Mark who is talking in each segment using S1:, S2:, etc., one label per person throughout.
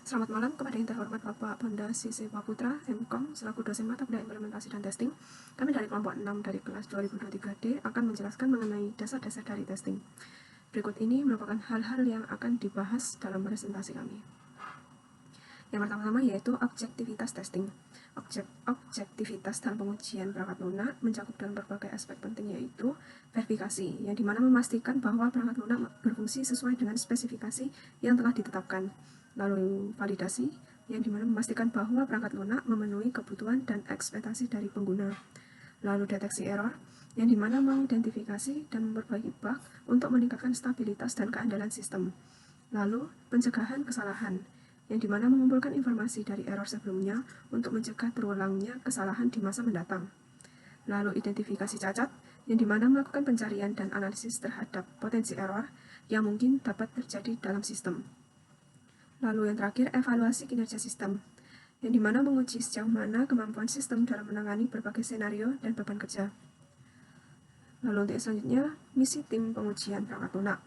S1: Selamat malam kepada yang terhormat Bapak Bonda Siswa Putra, MKOM, selaku dosen mata kuliah implementasi dan testing. Kami dari kelompok 6 dari kelas 2023D akan menjelaskan mengenai dasar-dasar dari testing. Berikut ini merupakan hal-hal yang akan dibahas dalam presentasi kami. Yang pertama-tama yaitu objektivitas testing. Objektivitas dalam pengujian perangkat lunak mencakup dalam berbagai aspek penting, yaitu verifikasi, yang dimana memastikan bahwa perangkat lunak berfungsi sesuai dengan spesifikasi yang telah ditetapkan. Lalu validasi, yang dimana memastikan bahwa perangkat lunak memenuhi kebutuhan dan ekspektasi dari pengguna. Lalu deteksi error, yang dimana mengidentifikasi dan memperbaiki bug untuk meningkatkan stabilitas dan keandalan sistem. Lalu pencegahan kesalahan, yang dimana mengumpulkan informasi dari error sebelumnya untuk mencegah terulangnya kesalahan di masa mendatang. Lalu identifikasi cacat, yang dimana melakukan pencarian dan analisis terhadap potensi error yang mungkin dapat terjadi dalam sistem. Lalu yang terakhir, evaluasi kinerja sistem, yang dimana menguji sejauh mana kemampuan sistem dalam menangani berbagai senario dan beban kerja. Lalu untuk selanjutnya, misi tim pengujian perangkat lunak.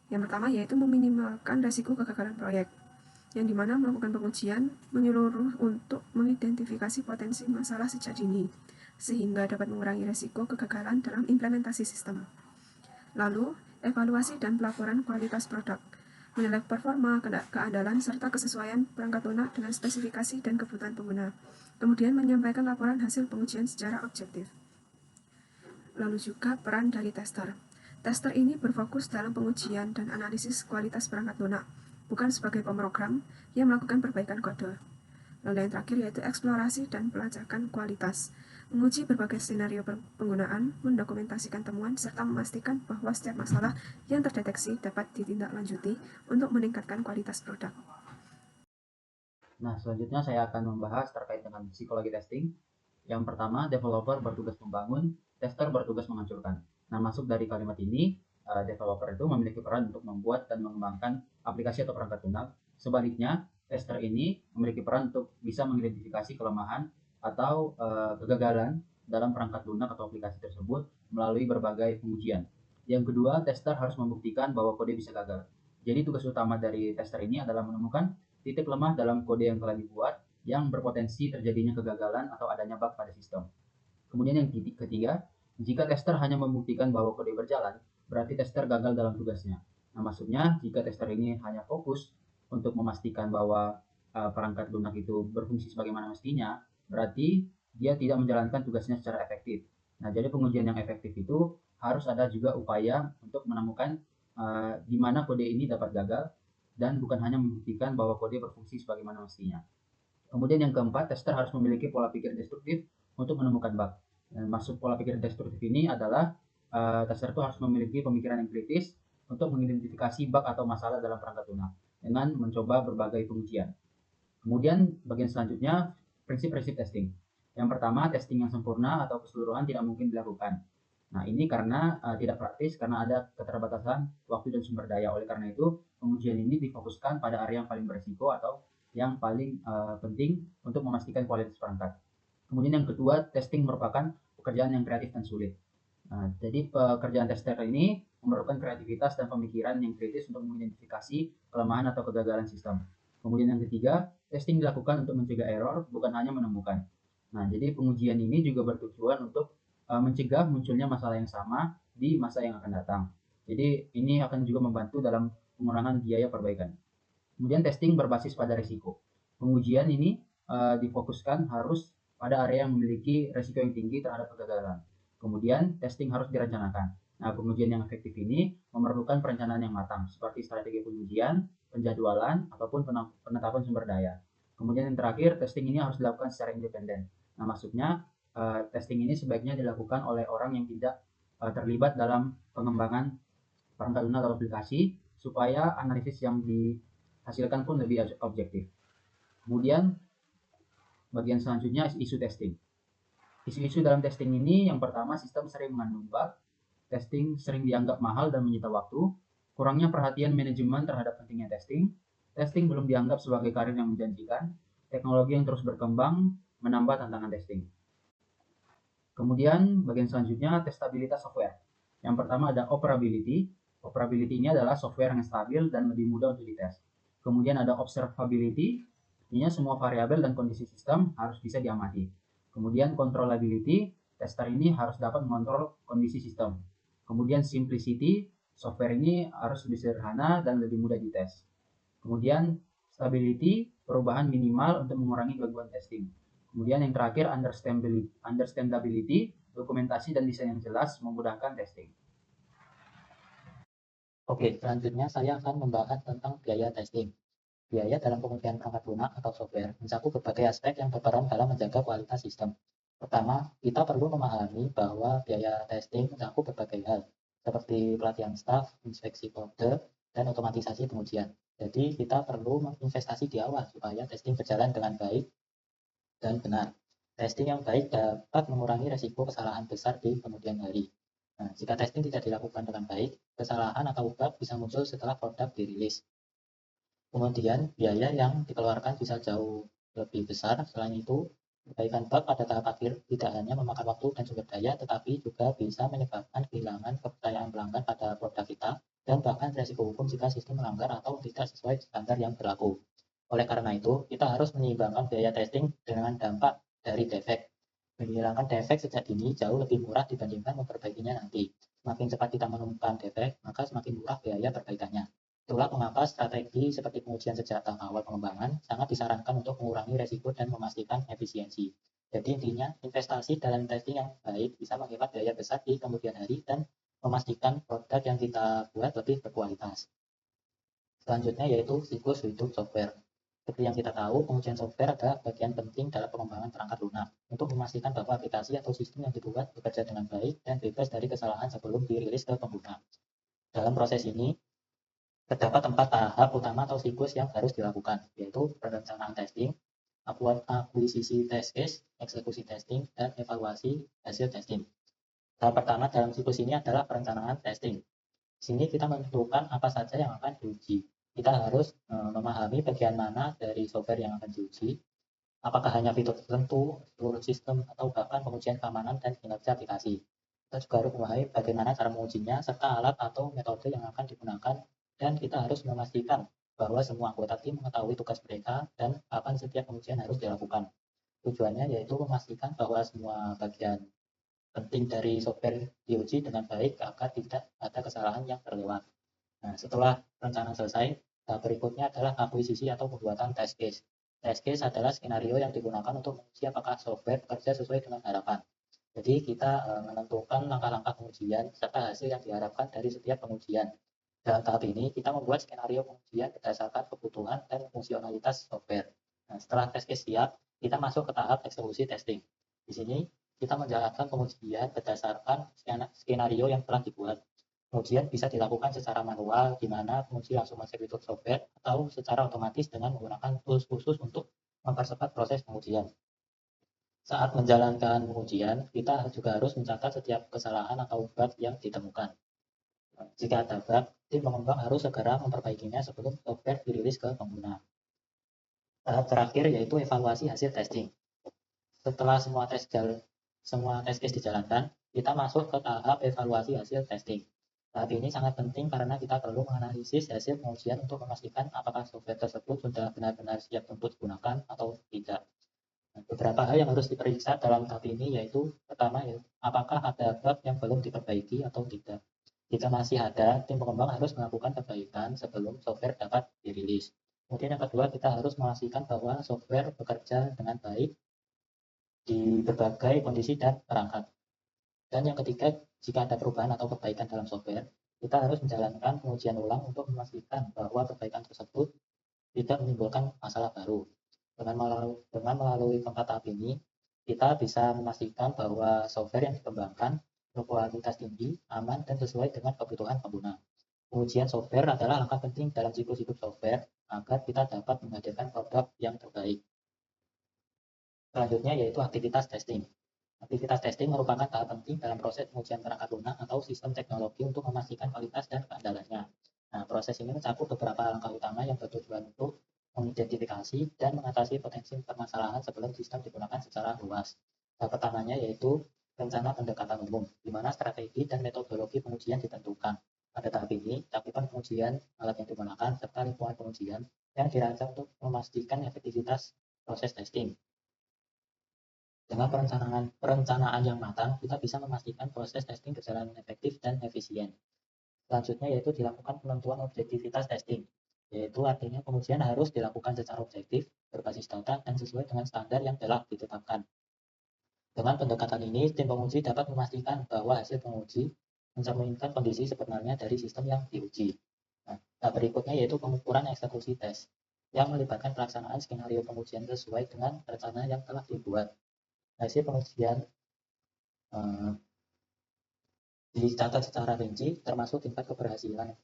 S1: Yang pertama yaitu meminimalkan risiko kegagalan proyek, yang dimana melakukan pengujian menyeluruh untuk mengidentifikasi potensi masalah sejak dini, sehingga dapat mengurangi risiko kegagalan dalam implementasi sistem. Lalu, evaluasi dan pelaporan kualitas produk, menilai performa, keandalan, serta kesesuaian perangkat lunak dengan spesifikasi dan kebutuhan pengguna. Kemudian menyampaikan laporan hasil pengujian secara objektif. Lalu juga peran dari tester. Tester ini berfokus dalam pengujian dan analisis kualitas perangkat lunak, bukan sebagai pemrogram yang melakukan perbaikan kode. Lalu yang terakhir yaitu eksplorasi dan pelacakan kualitas, menguji berbagai skenario penggunaan, mendokumentasikan temuan, serta memastikan bahwa setiap masalah yang terdeteksi dapat ditindaklanjuti untuk meningkatkan kualitas produk.
S2: Nah, selanjutnya saya akan membahas terkait dengan psikologi testing. Yang pertama, developer bertugas membangun, tester bertugas menghancurkan. Nah, masuk dari kalimat ini, developer itu memiliki peran untuk membuat dan mengembangkan aplikasi atau perangkat lunak. Sebaliknya, tester ini memiliki peran untuk bisa mengidentifikasi kelemahan atau kegagalan dalam perangkat lunak atau aplikasi tersebut melalui berbagai pengujian. Yang kedua, tester harus membuktikan bahwa kode bisa gagal. Jadi tugas utama dari tester ini adalah menemukan titik lemah dalam kode yang telah dibuat yang berpotensi terjadinya kegagalan atau adanya bug pada sistem. Kemudian yang ketiga, jika tester hanya membuktikan bahwa kode berjalan, berarti tester gagal dalam tugasnya. Nah, maksudnya jika tester ini hanya fokus untuk memastikan bahwa perangkat lunak itu berfungsi sebagaimana mestinya, berarti dia tidak menjalankan tugasnya secara efektif. Nah, jadi pengujian yang efektif itu harus ada juga upaya untuk menemukan di mana kode ini dapat gagal dan bukan hanya membuktikan bahwa kode berfungsi sebagaimana mestinya. Kemudian yang keempat, tester harus memiliki pola pikir destruktif untuk menemukan bug. Dan masuk pola pikir destruktif ini adalah tester itu harus memiliki pemikiran yang kritis untuk mengidentifikasi bug atau masalah dalam perangkat lunak dengan mencoba berbagai pengujian. Kemudian bagian selanjutnya, prinsip-prinsip testing. Yang pertama, testing yang sempurna atau keseluruhan tidak mungkin dilakukan. Nah, ini karena tidak praktis karena ada keterbatasan waktu dan sumber daya. Oleh karena itu, pengujian ini difokuskan pada area yang paling berisiko atau yang paling penting untuk memastikan kualitas perangkat. Kemudian yang kedua, testing merupakan pekerjaan yang kreatif dan sulit. Nah, jadi pekerjaan tester ini memerlukan kreativitas dan pemikiran yang kritis untuk mengidentifikasi kelemahan atau kegagalan sistem. Kemudian yang ketiga, testing dilakukan untuk mencegah error, bukan hanya menemukan. Nah, jadi pengujian ini juga bertujuan untuk mencegah munculnya masalah yang sama di masa yang akan datang. Jadi ini akan juga membantu dalam pengurangan biaya perbaikan. Kemudian testing berbasis pada risiko. Pengujian ini difokuskan harus pada area yang memiliki risiko yang tinggi terhadap kegagalan. Kemudian testing harus direncanakan. Nah, pengujian yang efektif ini memerlukan perencanaan yang matang, seperti strategi pengujian, penjadwalan, ataupun penetapan sumber daya. Kemudian yang terakhir, testing ini harus dilakukan secara independen. Nah, maksudnya testing ini sebaiknya dilakukan oleh orang yang tidak terlibat dalam pengembangan perangkat lunak atau aplikasi, supaya analisis yang dihasilkan pun lebih objektif. Kemudian bagian selanjutnya isu testing. Isu-isu dalam testing ini yang pertama, sistem sering mengandung bug, testing sering dianggap mahal dan menyita waktu, kurangnya perhatian manajemen terhadap pentingnya testing, testing belum dianggap sebagai karir yang menjanjikan, teknologi yang terus berkembang menambah tantangan testing. Kemudian bagian selanjutnya testabilitas software. Yang pertama ada operability. Operability ini adalah software yang stabil dan lebih mudah untuk dites. Kemudian ada observability, artinya semua variabel dan kondisi sistem harus bisa diamati. Kemudian controllability, tester ini harus dapat mengontrol kondisi sistem. Kemudian simplicity, software ini harus lebih sederhana dan lebih mudah dites. Kemudian stability, perubahan minimal untuk mengurangi gangguan testing. Kemudian yang terakhir understandability, dokumentasi dan desain yang jelas memudahkan testing.
S3: Oke, selanjutnya saya akan membahas tentang biaya testing. Biaya dalam pengujian perangkat lunak atau software mencakup berbagai aspek yang berperan dalam menjaga kualitas sistem. Pertama, kita perlu memahami bahwa biaya testing mencakup berbagai hal, seperti pelatihan staf, inspeksi kode, dan otomatisasi pengujian. Jadi, kita perlu menginvestasi di awal supaya testing berjalan dengan baik dan benar. Testing yang baik dapat mengurangi resiko kesalahan besar di kemudian hari. Nah, jika testing tidak dilakukan dengan baik, kesalahan atau bug bisa muncul setelah produk dirilis. Kemudian biaya yang dikeluarkan bisa jauh lebih besar. Selain itu, perbaikan bug pada tahap akhir tidak hanya memakan waktu dan sumber daya, tetapi juga bisa menyebabkan kehilangan kepercayaan pelanggan pada produk kita dan bahkan resiko hukum jika sistem melanggar atau tidak sesuai standar yang berlaku. Oleh karena itu, kita harus menyeimbangkan biaya testing dengan dampak dari defek. Menghilangkan defek sejak dini jauh lebih murah dibandingkan memperbaikinya nanti. Semakin cepat kita menemukan defek, maka semakin murah biaya perbaikannya. Itulah mengapa strategi seperti pengujian sejak tahap awal pengembangan sangat disarankan untuk mengurangi resiko dan memastikan efisiensi. Jadi intinya, investasi dalam testing yang baik bisa menghemat biaya besar di kemudian hari dan memastikan produk yang kita buat lebih berkualitas. Selanjutnya yaitu siklus hidup software. Seperti yang kita tahu, pengujian software adalah bagian penting dalam pengembangan perangkat lunak untuk memastikan bahwa aplikasi atau sistem yang dibuat bekerja dengan baik dan bebas dari kesalahan sebelum dirilis ke pengguna. Dalam proses ini, terdapat 4 tahap utama atau siklus yang harus dilakukan, yaitu perencanaan testing, akuisisi test case, eksekusi testing, dan evaluasi hasil testing. Tahap pertama dalam siklus ini adalah perencanaan testing. Di sini kita menentukan apa saja yang akan diuji. Kita harus memahami bagian mana dari software yang akan diuji, apakah hanya fitur tertentu, seluruh sistem, atau bahkan pengujian keamanan dan kinerja aplikasi. Kita juga harus memahami bagaimana cara mengujinya, serta alat atau metode yang akan digunakan, dan kita harus memastikan bahwa semua anggota tim mengetahui tugas mereka dan kapan setiap pengujian harus dilakukan. Tujuannya yaitu memastikan bahwa semua bagian penting dari software diuji dengan baik agar tidak ada kesalahan yang terlewat. Nah, setelah rencana selesai, tahap berikutnya adalah akuisisi atau pembuatan test case. Test case adalah skenario yang digunakan untuk menguji apakah software bekerja sesuai dengan harapan. Jadi kita menentukan langkah-langkah pengujian serta hasil yang diharapkan dari setiap pengujian. Dalam tahap ini, kita membuat skenario pengujian berdasarkan kebutuhan dan fungsionalitas software. Nah, setelah test case siap, kita masuk ke tahap eksekusi testing. Di sini, kita menjalankan pengujian berdasarkan skenario yang telah dibuat. Pengujian bisa dilakukan secara manual, di mana penguji langsung mengeksekusi software, atau secara otomatis dengan menggunakan tools khusus untuk mempercepat proses pengujian. Saat menjalankan pengujian, kita juga harus mencatat setiap kesalahan atau bug yang ditemukan. Jika ada bug, tim pengembang harus segera memperbaikinya sebelum software dirilis ke pengguna. Tahap terakhir yaitu evaluasi hasil testing. Setelah semua test case dijalankan, kita masuk ke tahap evaluasi hasil testing. Tahap ini sangat penting karena kita perlu menganalisis hasil pengujian untuk memastikan apakah software tersebut sudah benar-benar siap untuk digunakan atau tidak. Beberapa hal yang harus diperiksa dalam tahap ini yaitu pertama, apakah ada bug yang belum diperbaiki atau tidak. Jika masih ada, tim pengembang harus melakukan perbaikan sebelum software dapat dirilis. Kemudian yang kedua, kita harus memastikan bahwa software bekerja dengan baik di berbagai kondisi dan perangkat. Dan yang ketiga, jika ada perubahan atau perbaikan dalam software, kita harus menjalankan pengujian ulang untuk memastikan bahwa perbaikan tersebut tidak menimbulkan masalah baru. Dengan melalui keempat tahap ini, kita bisa memastikan bahwa software yang dikembangkan berkualitas tinggi, aman, dan sesuai dengan kebutuhan pengguna. Pengujian software adalah langkah penting dalam siklus hidup software agar kita dapat menghadirkan produk yang terbaik. Selanjutnya yaitu aktivitas testing. Aktivitas testing merupakan tahap penting dalam proses pengujian perangkat lunak atau sistem teknologi untuk memastikan kualitas dan keandalannya. Nah, proses ini mencakup beberapa langkah utama yang bertujuan untuk mengidentifikasi dan mengatasi potensi permasalahan sebelum sistem digunakan secara luas. Tahap pertamanya yaitu rencana pendekatan umum, di mana strategi dan metodologi pengujian ditentukan. Pada tahap ini, cakupan pengujian, alat yang digunakan, serta lingkungan pengujian yang dirancang untuk memastikan efektivitas proses testing. Dengan perencanaan yang matang, kita bisa memastikan proses testing berjalan efektif dan efisien. Selanjutnya yaitu dilakukan penentuan objektivitas testing, yaitu artinya pengujian harus dilakukan secara objektif, berbasis data, dan sesuai dengan standar yang telah ditetapkan. Dengan pendekatan ini, tim penguji dapat memastikan bahwa hasil penguji mencerminkan kondisi sebenarnya dari sistem yang diuji. Nah, berikutnya yaitu pengukuran eksekusi tes, yang melibatkan pelaksanaan skenario pengujian sesuai dengan rencana yang telah dibuat. Hasil pengujian dicatat secara rinci, termasuk tingkat keberhasilan,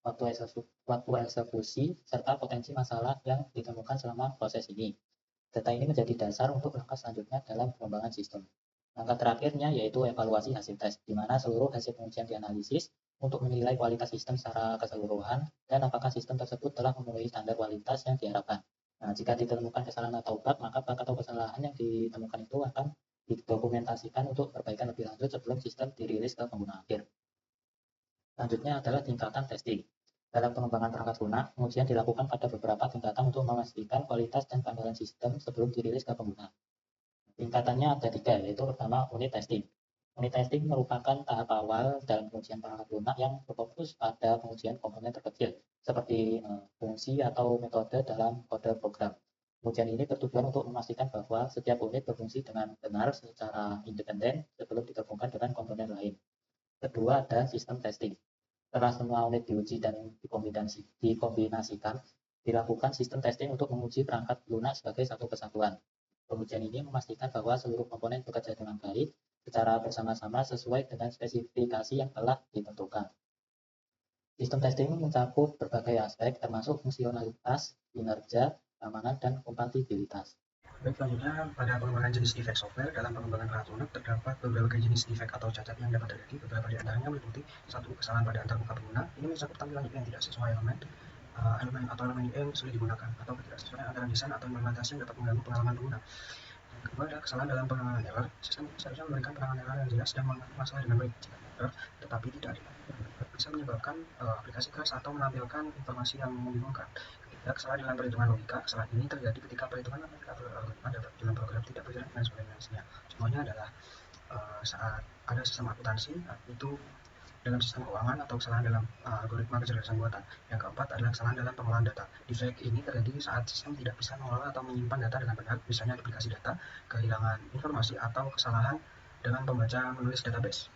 S3: waktu eksekusi, serta potensi masalah yang ditemukan selama proses ini. Data ini menjadi dasar untuk langkah selanjutnya dalam pengembangan sistem. Langkah terakhirnya yaitu evaluasi hasil tes, di mana seluruh hasil pengujian dianalisis untuk menilai kualitas sistem secara keseluruhan dan apakah sistem tersebut telah memenuhi standar kualitas yang diharapkan. Nah, jika ditemukan kesalahan atau bug, maka bug atau kesalahan yang ditemukan itu akan didokumentasikan untuk perbaikan lebih lanjut sebelum sistem dirilis ke pengguna akhir. Selanjutnya adalah tingkatan testing. Dalam pengembangan perangkat lunak, pengujian dilakukan pada beberapa tingkatan untuk memastikan kualitas dan keandalan sistem sebelum dirilis ke pengguna. Tingkatannya ada 3, yaitu pertama unit testing. Unit testing merupakan tahap awal dalam pengujian perangkat lunak yang berfokus pada pengujian komponen terkecil, seperti fungsi atau metode dalam kode program. Pengujian ini bertujuan untuk memastikan bahwa setiap unit berfungsi dengan benar secara independen sebelum digabungkan dengan komponen lain. Kedua ada sistem testing. Setelah semua unit diuji dan dikombinasikan, dilakukan sistem testing untuk menguji perangkat lunak sebagai satu kesatuan. Pengujian ini memastikan bahwa seluruh komponen bekerja dengan baik secara bersama-sama sesuai dengan spesifikasi yang telah ditentukan. Sistem testing mencakup berbagai aspek termasuk fungsionalitas, kinerja, keamanan, dan kompatibilitas.
S4: Baik, selanjutnya pada pengembangan jenis defek software. Dalam pengembangan perangkat lunak terdapat beberapa jenis defek atau cacat yang dapat terjadi. Beberapa di antaranya meliputi satu, kesalahan pada antar muka pengguna. Ini mencakup tampilan IP yang tidak sesuai elemen elemen IP yang sulit digunakan, atau ketidaksesuaian antara desain atau implementasi yang dapat mengganggu pengalaman pengguna. Yang kedua adalah kesalahan dalam penanganan error. Sistem seharusnya memberikan penanganan error yang jelas dan mengenai masalah dengan baik. Jika error tetapi tidak bisa menyebabkan aplikasi crash atau menampilkan informasi yang membingungkan. Ketiga, kesalahan dalam perhitungan logika. Kesalahan ini terjadi ketika perhitungan algoritma dalam program tidak berjalan dengan sebenarnya. Contohnya adalah saat ada sistem akuntansi, itu dalam sistem keuangan, atau kesalahan dalam algoritma kecerdasan buatan. Yang keempat adalah kesalahan dalam pengolahan data. Defek ini terjadi saat sistem tidak bisa mengolah atau menyimpan data dengan benar, misalnya duplikasi data, kehilangan informasi, atau kesalahan dalam membaca menulis database.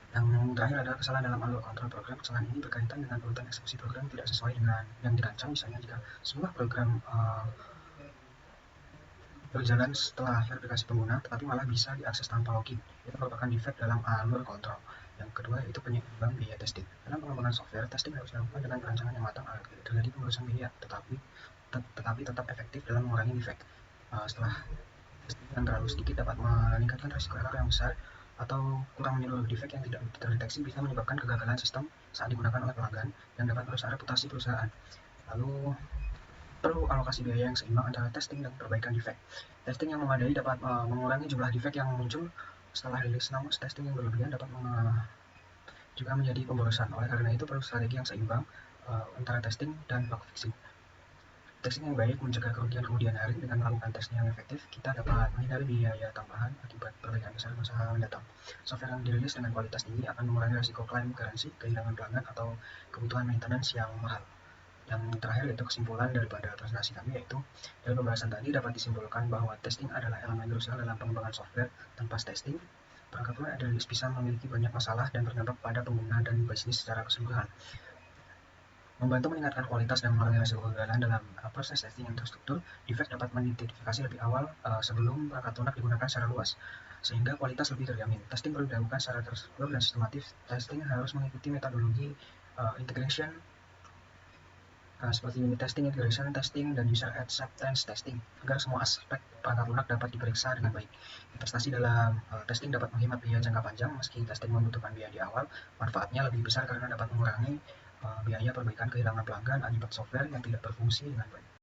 S4: Yang terakhir adalah kesalahan dalam alur kontrol program. Kesalahan ini berkaitan dengan urutan eksekusi program tidak sesuai dengan yang dirancang, misalnya jika sebuah program berjalan setelah verifikasi pengguna, tetapi malah bisa diakses tanpa login. Itu merupakan defek dalam alur kontrol. Yang kedua yaitu penyeimbang biaya testing. Dalam pengembangan software, testing harus dilakukan dengan perencanaan yang matang agar tidak terjadi pemborosan biaya, tetapi tetap efektif dalam mengurangi defek. Setelah testing yang terlalu sedikit dapat meningkatkan risiko error yang besar, atau kurang menyeluruh. Defek yang tidak terdeteksi bisa menyebabkan kegagalan sistem saat digunakan oleh pelanggan yang dapat merusak reputasi perusahaan. Lalu perlu alokasi biaya yang seimbang antara testing dan perbaikan defek. Testing yang memadai dapat mengurangi jumlah defek yang muncul setelah rilis, namun testing yang berlebihan dapat juga menjadi pemborosan. Oleh karena itu perlu strategi yang seimbang antara testing dan bug fixing. Testing yang baik mencegah kerugian kemudian hari. Dengan melakukan testing yang efektif, kita dapat menghindari biaya tambahan akibat perbaikan besar masa mendatang. Software yang dirilis dengan kualitas tinggi akan mengurangi risiko klaim garansi, kehilangan pelanggan, atau kebutuhan maintenance yang mahal. Yang terakhir yaitu kesimpulan daripada presentasi kami, yaitu dari pembahasan tadi dapat disimpulkan bahwa testing adalah elemen krusial dalam pengembangan software. Tanpa testing, perangkat lunak idealis bisa memiliki banyak masalah dan berdampak pada pengguna dan bisnis secara keseluruhan. Membantu meningkatkan kualitas dan mengurangi risiko kegagalan dalam proses testing yang terstruktur, defek dapat mengidentifikasi lebih awal sebelum perangkat lunak digunakan secara luas, sehingga kualitas lebih terjamin. Testing perlu dilakukan secara terstruktur dan sistematis. Testing harus mengikuti metodologi integration seperti unit testing, integration testing, dan user acceptance testing, agar semua aspek perangkat lunak dapat diperiksa dengan baik. Investasi dalam testing dapat menghemat biaya jangka panjang. Meski testing membutuhkan biaya di awal, manfaatnya lebih besar karena dapat mengurangi biaya perbaikan kehilangan pelanggan akibat software yang tidak berfungsi dengan baik.